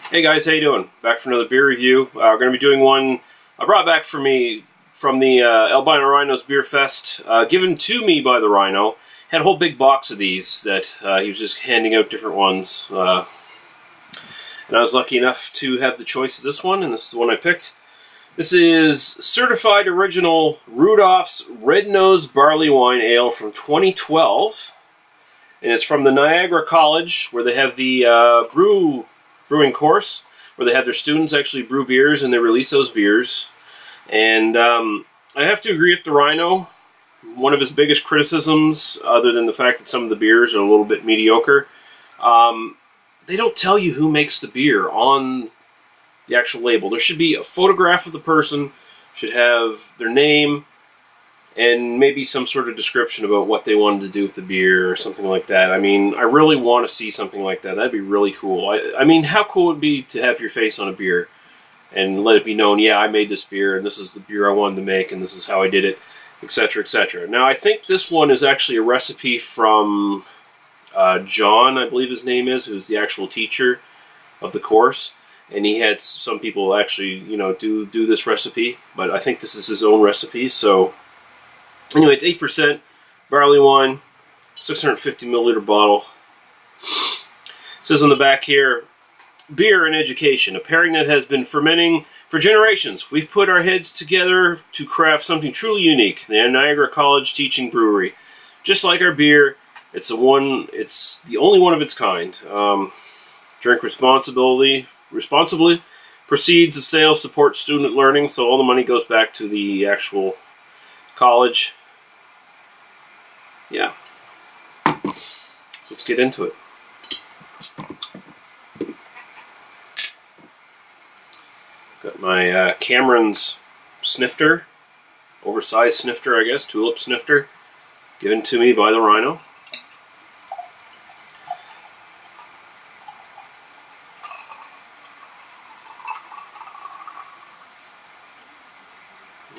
Hey guys, how you doing? Back for another beer review. We're going to be doing one I brought back for me from the Albino Rhino's Beer Fest, given to me by the Rhino. Had a whole big box of these that he was just handing out different ones. And I was lucky enough to have the choice of this one, and this is the one I picked. This is Certified Original Rudolph's Red Nose Barley Wine Ale from 2012. And it's from the Niagara College, where they have the brewing course, where they have their students actually brew beers and they release those beers. And I have to agree with the Rhino. One of his biggest criticisms, other than the fact that some of the beers are a little bit mediocre, they don't tell you who makes the beer on the actual label. There should be a photograph of the person, should have their name, and maybe some sort of description about what they wanted to do with the beer or something like that. I mean, I really want to see something like that. That'd be really cool. I mean, how cool would it be to have your face on a beer and let it be known, yeah, I made this beer, and this is the beer I wanted to make, and this is how I did it, etc., etc. Now, I think this one is actually a recipe from John, I believe his name is, who's the actual teacher of the course. And he had some people actually, you know, do this recipe, but I think this is his own recipe. So anyway, it's 8% barley wine, 650 milliliter bottle. It says on the back here, beer and education, a pairing that has been fermenting for generations. We've put our heads together to craft something truly unique. The Niagara College Teaching Brewery. Just like our beer, it's the only one of its kind. Drink responsibly. Proceeds of sales support student learning, so all the money goes back to the actual college. Yeah. So let's get into it. Got my Cameron's snifter, oversized snifter, I guess, tulip snifter, given to me by the Rhino.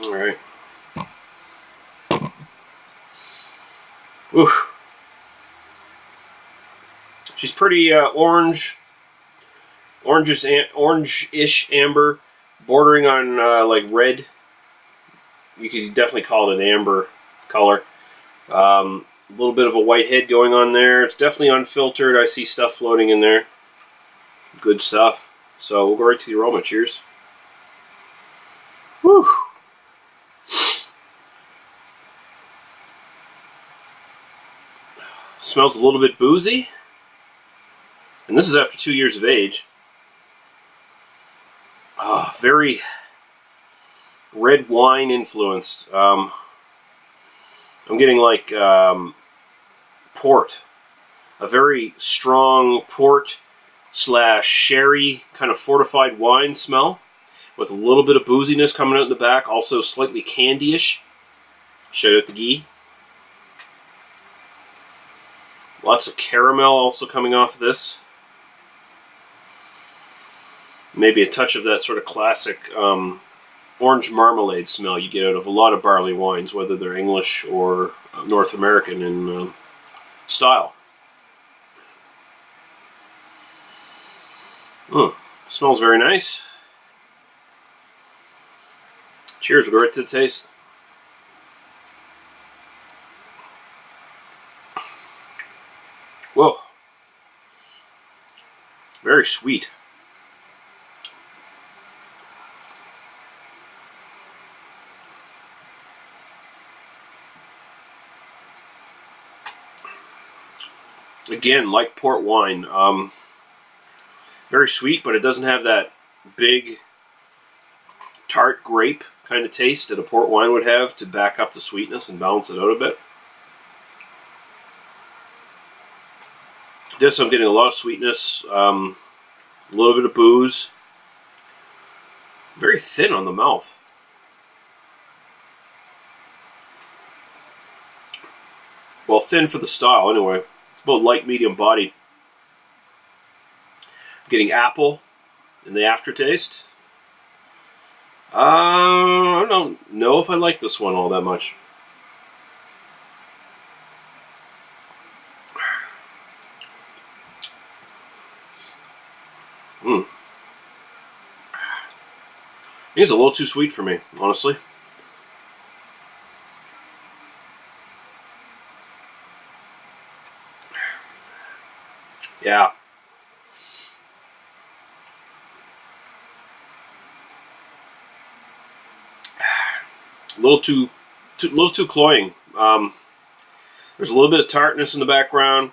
Alright. Oof. She's pretty orange-ish amber, bordering on like red. You could definitely call it an amber color. A little bit of a white head going on there. It's definitely unfiltered. I see stuff floating in there. Good stuff. So we'll go right to the aroma. Cheers. Whew. Smells a little bit boozy, and this is after 2 years of age. Very red wine influenced. I'm getting like port, a very strong port / sherry kind of fortified wine smell, with a little bit of booziness coming out in the back, also slightly candy-ish. Shout out the ghee. Lots of caramel also coming off of this. Maybe a touch of that sort of classic orange marmalade smell you get out of a lot of barley wines, whether they're English or North American in style. Smells very nice. Cheers, we'll go right to the taste. Whoa. Very sweet. Again, like port wine. Very sweet, but it doesn't have that big tart grape kind of taste that a port wine would have to back up the sweetness and balance it out a bit. This, I'm getting a lot of sweetness, a little bit of booze. Very thin on the mouth. Well, thin for the style, anyway. It's about light, medium bodied. I'm getting apple in the aftertaste. I don't know if I like this one all that much. It's a little too sweet for me, honestly. Yeah. A little too cloying. There's a little bit of tartness in the background.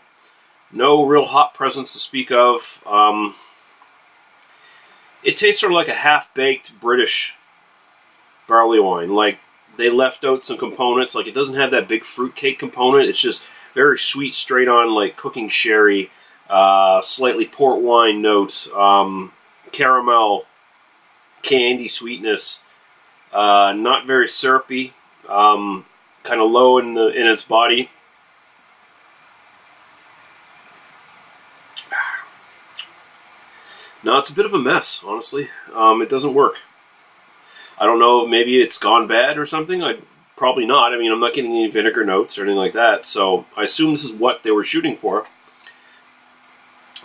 No real hop presence to speak of. It tastes sort of like a half-baked British barley wine. Like they left out some components. Like it doesn't have that big fruitcake component. It's just very sweet, straight on, like cooking sherry. Slightly port wine notes. Caramel, candy sweetness. Not very syrupy. Kind of low in its body. No, it's a bit of a mess, honestly. It doesn't work. I don't know, maybe it's gone bad or something. Probably not. I mean, I'm not getting any vinegar notes or anything like that, so I assume this is what they were shooting for.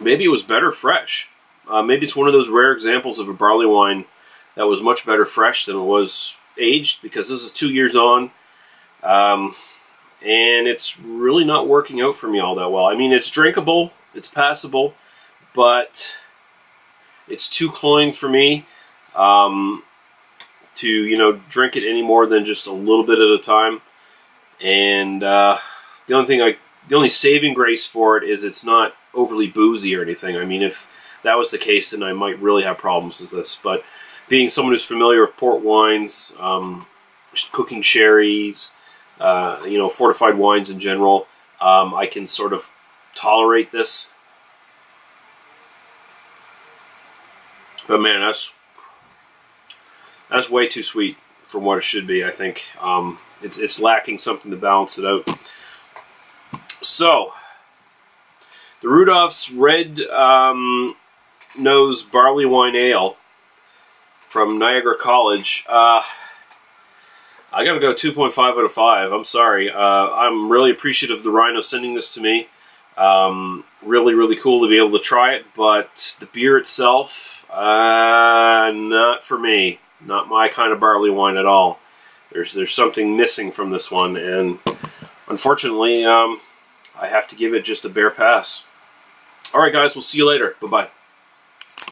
Maybe it was better fresh. Maybe it's one of those rare examples of a barley wine that was much better fresh than it was aged, because this is 2 years on, and it's really not working out for me all that well. I mean, it's drinkable, it's passable, but it's too cloying for me to, you know, drink it any more than just a little bit at a time. And the only saving grace for it is it's not overly boozy or anything. I mean, if that was the case, then I might really have problems with this. But being someone who's familiar with port wines, cooking sherries, you know, fortified wines in general, I can sort of tolerate this. But man, that's way too sweet for what it should be, I think. It's lacking something to balance it out. So, the Rudolph's Red Nose Barley Wine Ale from Niagara College. I gotta go 2.5 out of 5. I'm sorry. I'm really appreciative of the Rhino sending this to me. Really, really cool to be able to try it, but the beer itself, not for me. Not my kind of barley wine at all. There's something missing from this one, and unfortunately, I have to give it just a bare pass. Alright guys, we'll see you later. Bye-bye.